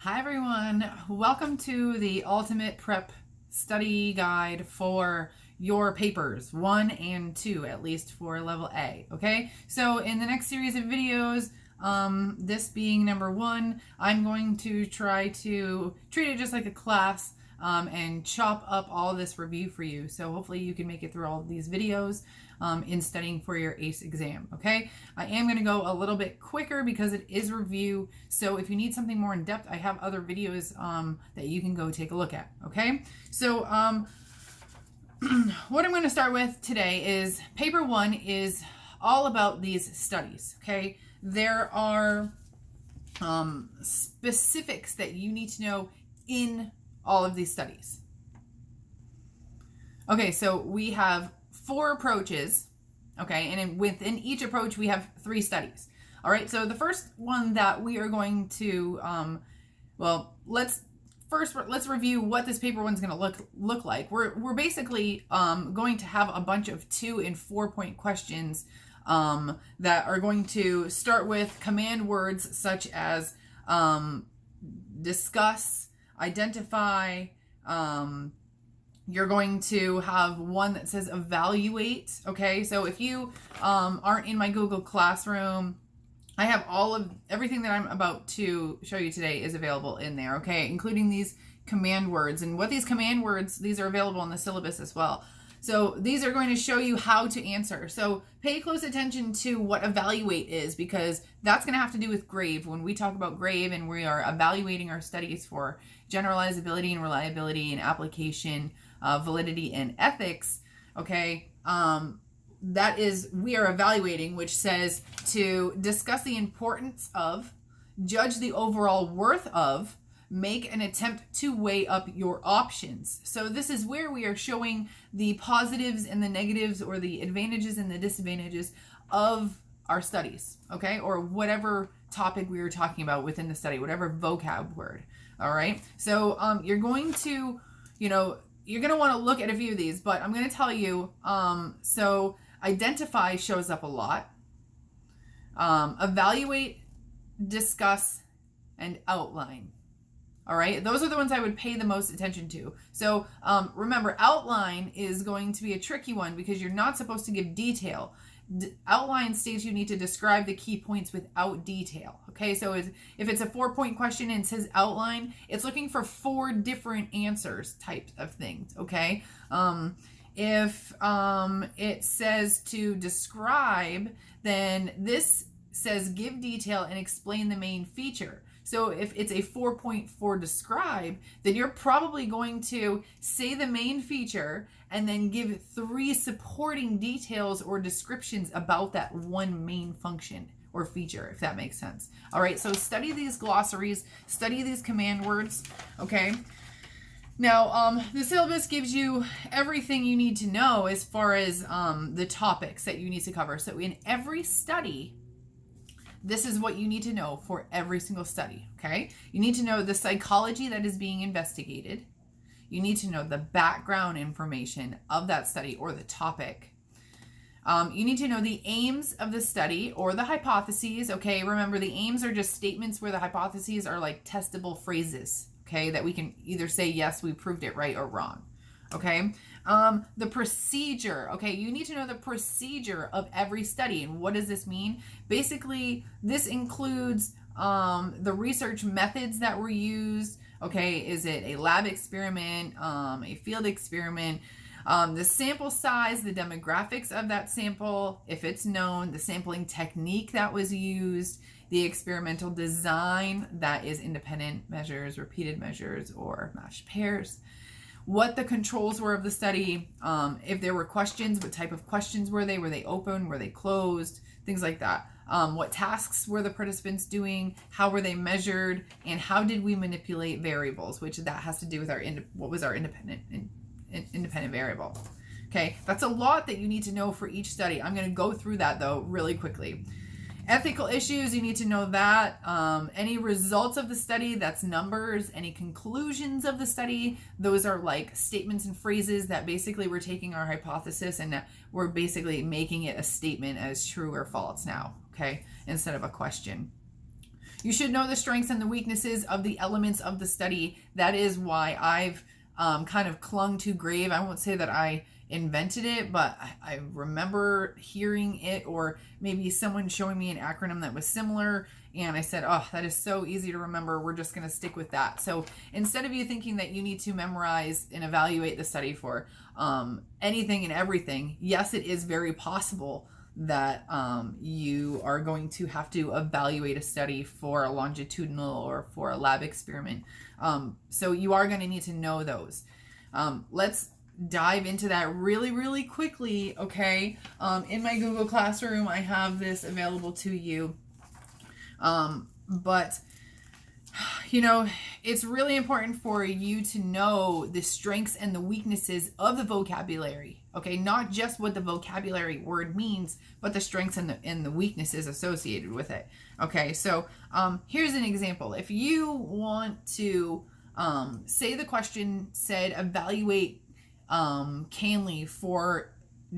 Hi everyone, welcome to the Ultimate Prep Study Guide for your papers 1 and 2, at least for level A, okay? So in the next series of videos, this being number 1, I'm going to try to treat it just like a class and chop up all this review for you. So hopefully you can make it through all of these videos in studying for your AICE exam, okay? I am going to go a little bit quicker because it is review. So if you need something more in depth, I have other videos that you can go take a look at, okay? So what I'm going to start with today is paper 1 is all about these studies, okay? There are specifics that you need to know in all of these studies. Okay, so we have 4 approaches, okay, and within each approach we have 3 studies. All right, so the first one that we are going to, let's review what this paper one's going to look like. We're basically going to have a bunch of 2 and 4 point questions that are going to start with command words such as discuss, identify. You're going to have one that says evaluate, okay? So if you aren't in my Google Classroom, I have everything that I'm about to show you today is available in there, okay? Including these command words. And what these command words, these are available in the syllabus as well. So these are going to show you how to answer. So pay close attention to what evaluate is, because that's going to have to do with grade. When we talk about grade and we are evaluating our studies for generalizability and reliability and application, validity and ethics, okay, that is, we are evaluating, which says to discuss the importance of, judge the overall worth of, make an attempt to weigh up your options. So this is where we are showing the positives and the negatives, or the advantages and the disadvantages of our studies, okay, or whatever topic we were talking about within the study, whatever vocab word. All right, so you're going to, you're going to want to look at a few of these, but I'm going to tell you, so identify shows up a lot. Evaluate, discuss, and outline. All right, those are the ones I would pay the most attention to. So remember, outline is going to be a tricky one because you're not supposed to give detail. Outline states you need to describe the key points without detail. Okay, so if it's a 4-point question and it says outline, it's looking for 4 different answers types of things. Okay, if it says to describe, then this says give detail and explain the main feature. So if it's a 4-point for describe, then you're probably going to say the main feature and then give 3 supporting details or descriptions about that one main function or feature, if that makes sense. All right, so study these glossaries, study these command words, okay? Now, the syllabus gives you everything you need to know as far as the topics that you need to cover. So in every study, this is what you need to know for every single study, okay? You need to know the psychology that is being investigated. You need to know the background information of that study or the topic. You need to know the aims of the study or the hypotheses, okay? Remember, the aims are just statements where the hypotheses are like testable phrases, okay? That we can either say, yes, we proved it right, or wrong, okay? The procedure, okay, you need to know the procedure of every study. And what does this mean? Basically, this includes the research methods that were used, okay, is it a lab experiment, a field experiment, the sample size, the demographics of that sample, if it's known, the sampling technique that was used, the experimental design, that is independent measures, repeated measures, or matched pairs, what the controls were of the study, if there were questions, what type of questions were they open, were they closed, things like that. What tasks were the participants doing, how were they measured, and how did we manipulate variables, which that has to do with what was our independent variable. Okay, that's a lot that you need to know for each study. I'm going to go through that though really quickly. Ethical issues, you need to know that. Any results of the study, that's numbers. Any conclusions of the study, those are like statements and phrases that basically we're taking our hypothesis and we're basically making it a statement as true or false now, okay, instead of a question. You should know the strengths and the weaknesses of the elements of the study. That is why I've kind of clung to grave. I won't say that I invented it, but I remember hearing it, or maybe someone showing me an acronym that was similar, and I said, oh, that is so easy to remember, we're just going to stick with that. So instead of you thinking that you need to memorize and evaluate the study for anything and everything, yes, it is very possible that you are going to have to evaluate a study for a longitudinal or for a lab experiment. So you are going to need to know those. Let's dive into that really, really quickly, okay? In my Google Classroom, I have this available to you. But, you know, it's really important for you to know the strengths and the weaknesses of the vocabulary, okay? Not just what the vocabulary word means, but the strengths and the weaknesses associated with it, okay? So here's an example. If you want to say the question said evaluate Canley for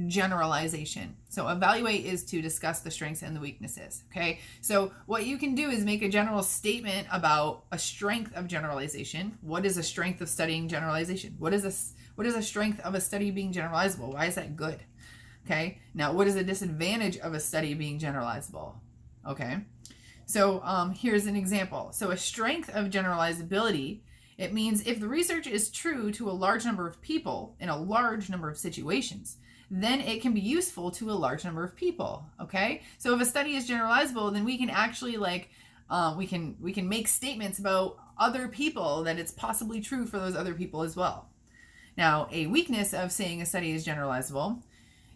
generalization. So evaluate is to discuss the strengths and the weaknesses, okay? So what you can do is make a general statement about a strength of generalization. What is a strength of studying generalization? What is a strength of a study being generalizable? Why is that good? Okay? Now, what is a disadvantage of a study being generalizable? Okay? So here's an example. So a strength of generalizability, it means if the research is true to a large number of people in a large number of situations, then it can be useful to a large number of people, okay? So if a study is generalizable, then we can actually we can make statements about other people that it's possibly true for those other people as well. Now, a weakness of saying a study is generalizable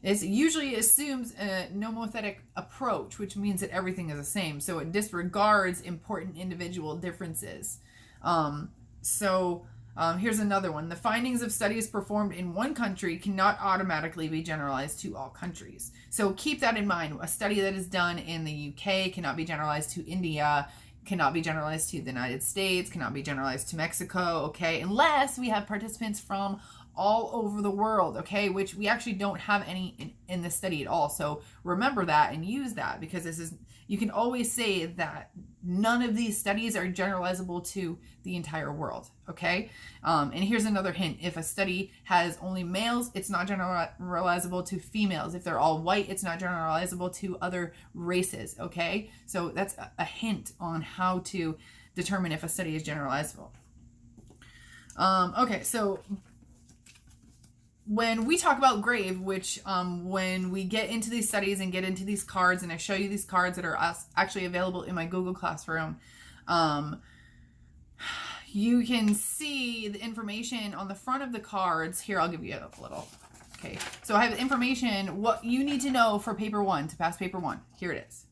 is it usually assumes a nomothetic approach, which means that everything is the same. So it disregards important individual differences. Here's another one. The findings of studies performed in one country cannot automatically be generalized to all countries. So keep that in mind. A study that is done in the UK cannot be generalized to India, cannot be generalized to the United States, cannot be generalized to Mexico, okay? Unless we have participants from all over the world, okay? Which we actually don't have any in this study at all. So remember that and use that, because you can always say that none of these studies are generalizable to the entire world, okay? And here's another hint. If a study has only males, it's not generalizable to females. If they're all white, it's not generalizable to other races, okay? So that's a hint on how to determine if a study is generalizable. Okay, so when we talk about grave, which when we get into these studies and get into these cards, and I show you these cards that are actually available in my Google Classroom, you can see the information on the front of the cards. Here, I'll give you a little. Okay, so I have information, what you need to know for paper 1 to pass paper 1. Here it is.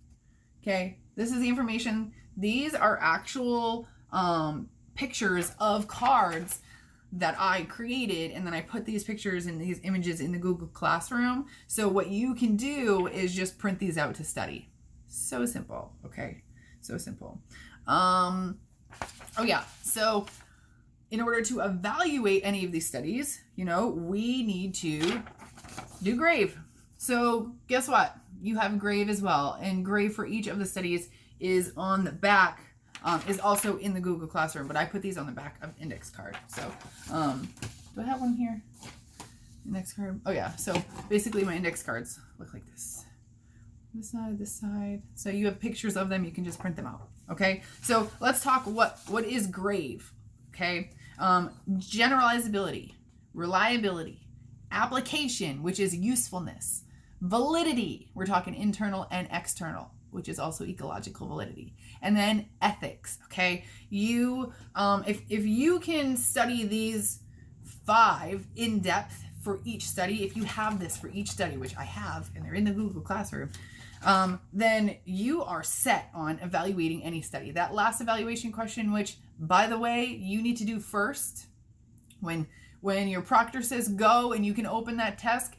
Okay, this is the information. These are actual pictures of cards that I created, and then I put these pictures and these images in the Google Classroom. So what you can do is just print these out to study. So simple, okay? So simple. Oh yeah, so in order to evaluate any of these studies, you know, we need to do grave. So guess what? You have grave as well, and grave for each of the studies is on the back. Is also in the Google Classroom, but I put these on the back of index card. So, do I have one here? Index card. Oh yeah. So basically, my index cards look like this. This side, this side. So you have pictures of them. You can just print them out. Okay. So let's talk what is grave. Okay. Generalizability, reliability, application, which is usefulness, validity. We're talking internal and external, which is also ecological validity. And then ethics, okay? You, if you can study these 5 in depth for each study, if you have this for each study, which I have, and they're in the Google Classroom, then you are set on evaluating any study. That last evaluation question, which, by the way, you need to do first, when your proctor says go and you can open that test,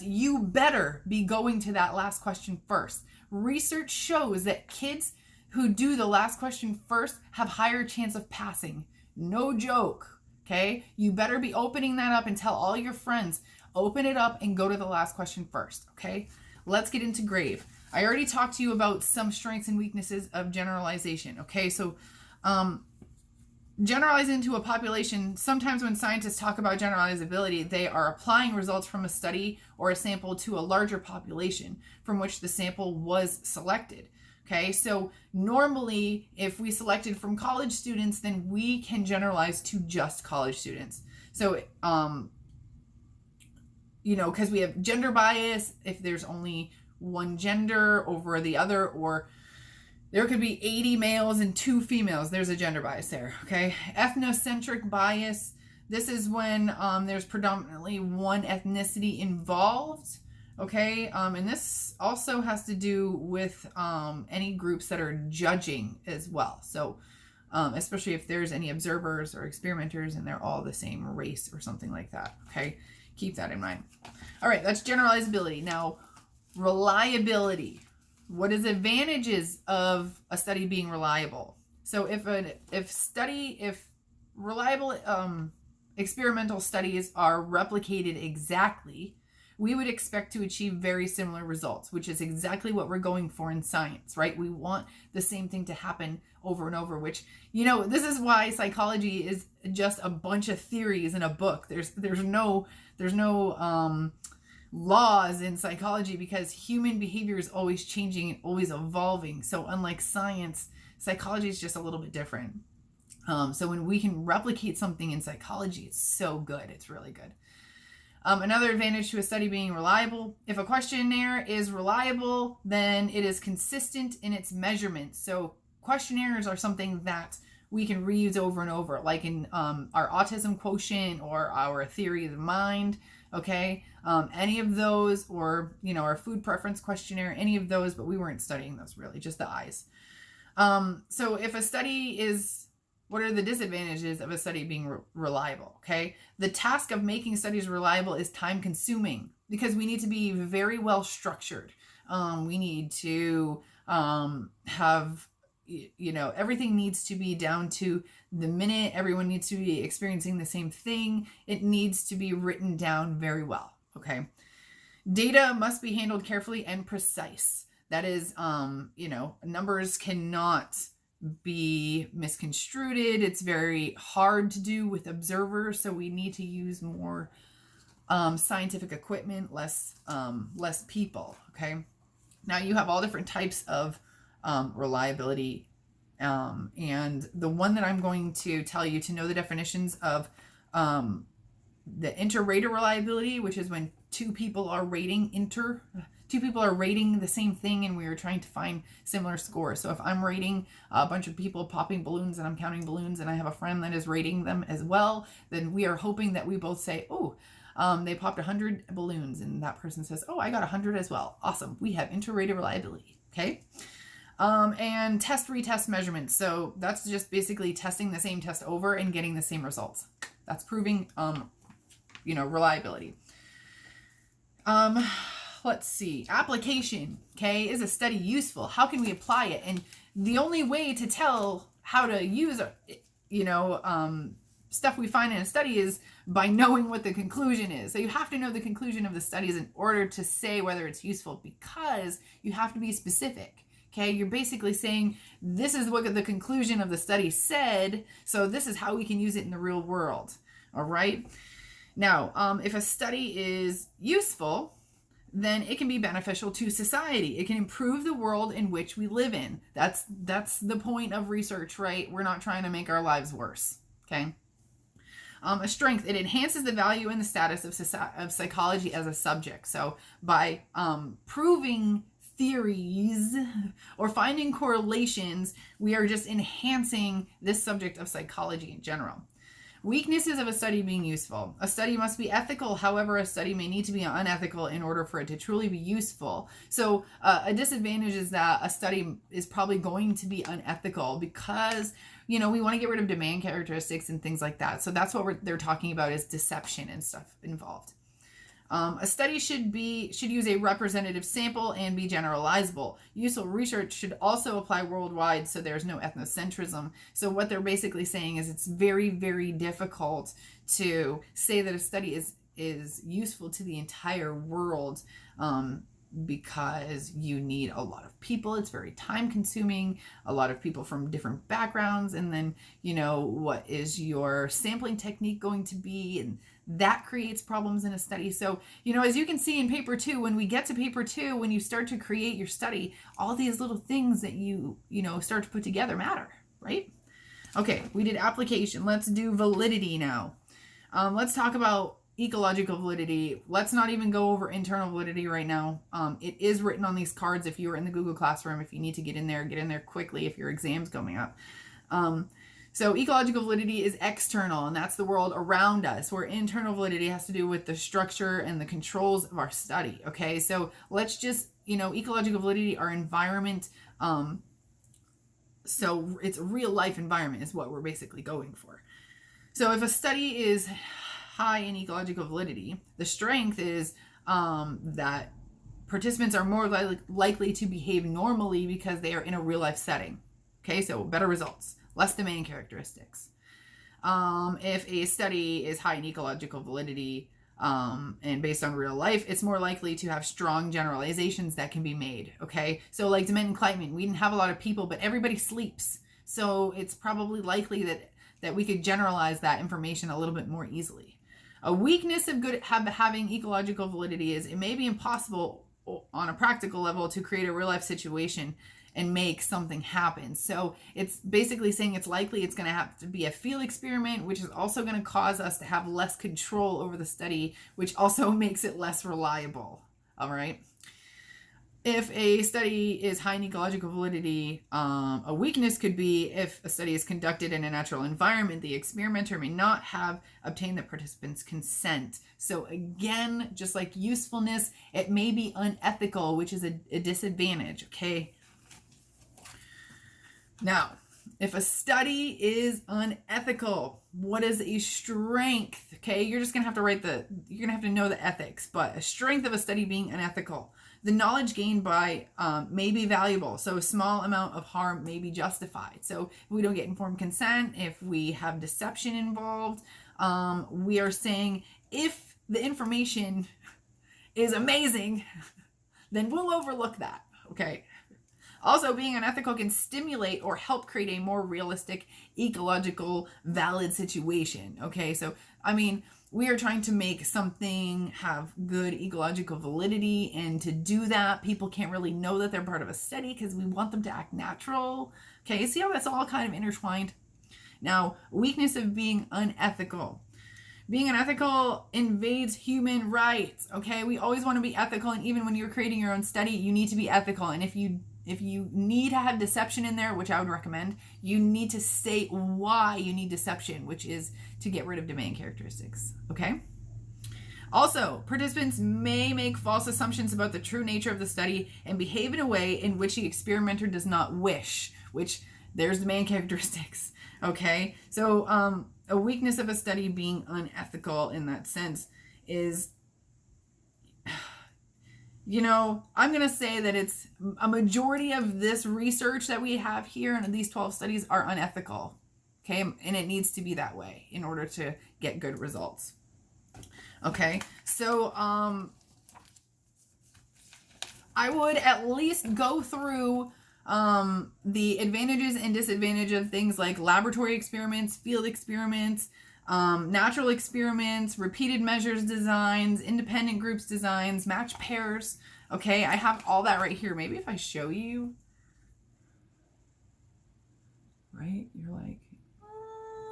you better be going to that last question first. Research shows that kids who do the last question first have higher chance of passing. No joke, okay? You better be opening that up and tell all your friends, open it up and go to the last question first, okay? Let's get into grave. I already talked to you about some strengths and weaknesses of generalization. Okay, so generalizing to a population, sometimes when scientists talk about generalizability, they are applying results from a study or a sample to a larger population from which the sample was selected. Okay, so normally if we selected from college students, then we can generalize to just college students. So, because we have gender bias, if there's only one gender over the other, or there could be 80 males and 2 females. There's a gender bias there, okay? Ethnocentric bias. This is when there's predominantly one ethnicity involved, okay? And this also has to do with any groups that are judging as well. So especially if there's any observers or experimenters and they're all the same race or something like that, okay? Keep that in mind. All right, that's generalizability. Now, reliability. What is advantages of a study being reliable? So if reliable experimental studies are replicated exactly, we would expect to achieve very similar results, which is exactly what we're going for in science, right? We want the same thing to happen over and over, which, this is why psychology is just a bunch of theories in a book. There's no laws in psychology, because human behavior is always changing and always evolving. So unlike science, psychology is just a little bit different. So when we can replicate something in psychology, it's so good. It's really good. Another advantage to a study being reliable: if a questionnaire is reliable, then it is consistent in its measurements. So questionnaires are something that we can reuse over and over, like in our autism quotient or our theory of the mind. Okay, any of those, or our food preference questionnaire, any of those, but we weren't studying those really, just the AICE. So if a study is, what are the disadvantages of a study being reliable? Okay, the task of making studies reliable is time consuming, because we need to be very well structured. We need to have, everything needs to be down to the minute. Everyone needs to be experiencing the same thing. It needs to be written down very well. Okay. Data must be handled carefully and precise. That is, numbers cannot be misconstrued. It's very hard to do with observers, so we need to use more scientific equipment, less people. Okay. Now you have all different types of reliability. And the one that I'm going to tell you to know the definitions of the inter-rater reliability, which is when two people are rating the same thing and we are trying to find similar scores. So if I'm rating a bunch of people popping balloons and I'm counting balloons and I have a friend that is rating them as well, then we are hoping that we both say, they popped 100 balloons, and that person says, I got 100 as well. Awesome. We have inter-rater reliability. Okay. And retest measurements. So that's just basically testing the same test over and getting the same results. That's proving, reliability. Let's see. Application. Okay. Is a study useful? How can we apply it? And the only way to tell how to use, stuff we find in a study is by knowing what the conclusion is. So you have to know the conclusion of the studies in order to say whether it's useful, because you have to be specific. Okay, you're basically saying, this is what the conclusion of the study said, so this is how we can use it in the real world. All right. Now, if a study is useful, then it can be beneficial to society. It can improve the world in which we live in. That's the point of research, right? We're not trying to make our lives worse. Okay. A strength: it enhances the value and the status of psychology as a subject. So by proving theories or finding correlations, we are just enhancing this subject of psychology in general. Weaknesses of a study being useful: a study must be ethical. However, a study may need to be unethical in order for it to truly be useful. So a disadvantage is that a study is probably going to be unethical because, we want to get rid of demand characteristics and things like that. So that's what they're talking about, is deception and stuff involved. A study should use a representative sample and be generalizable. Useful research should also apply worldwide, so there's no ethnocentrism. So what they're basically saying is it's very, very difficult to say that a study is useful to the entire world, because you need a lot of people. It's very time consuming, a lot of people from different backgrounds. And then, what is your sampling technique going to be? And that creates problems in a study. So, as you can see in paper 2, when we get to paper 2, when you start to create your study, all these little things that you start to put together matter, right? Okay, we did application. Let's do validity now. Let's talk about ecological validity. Let's not even go over internal validity right now. It is written on these cards if you were in the Google Classroom. If you need to get in there quickly if your exam's coming up. So ecological validity is external, and that's the world around us, where internal validity has to do with the structure and the controls of our study. Okay, so let's just, ecological validity, our environment. So it's a real life environment is what we're basically going for. So if a study is high in ecological validity, the strength is that participants are more likely to behave normally because they are in a real life setting. Okay, so better results, less demanding characteristics. If a study is high in ecological validity and based on real life, it's more likely to have strong generalizations that can be made. Okay, so like demand and climate, we didn't have a lot of people, but everybody sleeps. So it's probably likely that we could generalize that information a little bit more easily. A weakness of having ecological validity is it may be impossible on a practical level to create a real life situation and make something happen. So it's basically saying it's likely it's going to have to be a field experiment, which is also going to cause us to have less control over the study, which also makes it less reliable. All right. If a study is high in ecological validity, a weakness could be if a study is conducted in a natural environment, the experimenter may not have obtained the participants' consent. So again, just like usefulness, it may be unethical, which is a disadvantage, okay? Now, if a study is unethical, what is a strength? Okay, you're just gonna have to you're gonna have to know the ethics, but a strength of a study being unethical. The knowledge gained by may be valuable, so a small amount of harm may be justified. So if we don't get informed consent, if we have deception involved, we are saying if the information is amazing, then we'll overlook that, okay? Also, being unethical can stimulate or help create a more realistic, ecological, valid situation. Okay, so, we are trying to make something have good ecological validity, and to do that, people can't really know that they're part of a study because we want them to act natural. Okay, see how that's all kind of intertwined? Now, weakness of being unethical. Being unethical invades human rights. Okay, we always want to be ethical, and even when you're creating your own study, you need to be ethical. And if you need to have deception in there, which I would recommend, you need to state why you need deception, which is to get rid of domain characteristics, okay? Also, participants may make false assumptions about the true nature of the study and behave in a way in which the experimenter does not wish, which there's domain characteristics, okay? So a weakness of a study being unethical in that sense is, I'm going to say that it's a majority of this research that we have here and these 12 studies are unethical. Okay. And it needs to be that way in order to get good results. Okay. So, I would at least go through, the advantages and disadvantages of things like laboratory experiments, field experiments, natural experiments, repeated measures designs, independent groups designs, match pairs. Okay, I have all that right here. Maybe if I show you, right? You're like,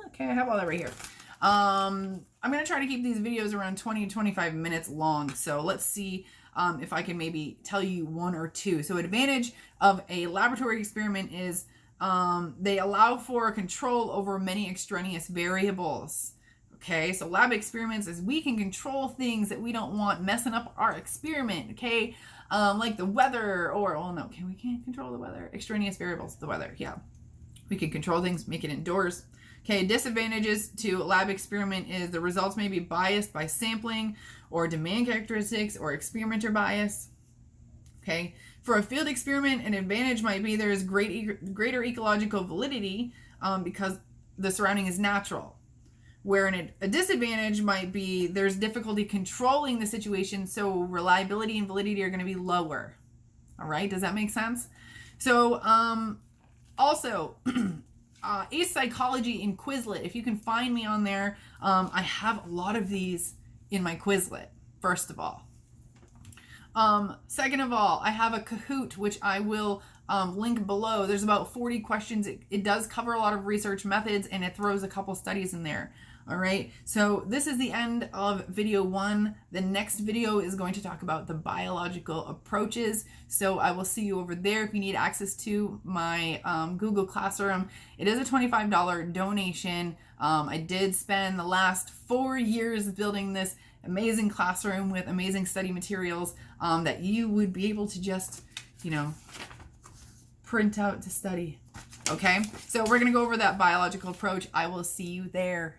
okay, I have all that right here. I'm going to try to keep these videos around 20 to 25 minutes long. So let's see if I can maybe tell you one or two. So advantage of a laboratory experiment is they allow for control over many extraneous variables. Okay, so lab experiments is we can control things that we don't want messing up our experiment. Okay, like the weather, we can't control the weather. Extraneous variables, the weather. Yeah, we can control things, make it indoors. Okay, disadvantages to a lab experiment is the results may be biased by sampling or demand characteristics or experimenter bias. Okay, for a field experiment, an advantage might be there is greater ecological validity because the surrounding is natural. Where a disadvantage might be there's difficulty controlling the situation, so reliability and validity are going to be lower. All right, does that make sense? So also ACE Psychology in Quizlet, if you can find me on there, I have a lot of these in my Quizlet, first of all. Second of all, I have a Kahoot, which I will link below. There's about 40 questions. It does cover a lot of research methods, and it throws a couple studies in there. All right, so this is the end of video 1. The next video is going to talk about the biological approaches. So I will see you over there if you need access to my Google Classroom. It is a $25 donation. I did spend the last 4 years building this amazing classroom with amazing study materials that you would be able to just, print out to study. Okay, so we're going to go over that biological approach. I will see you there.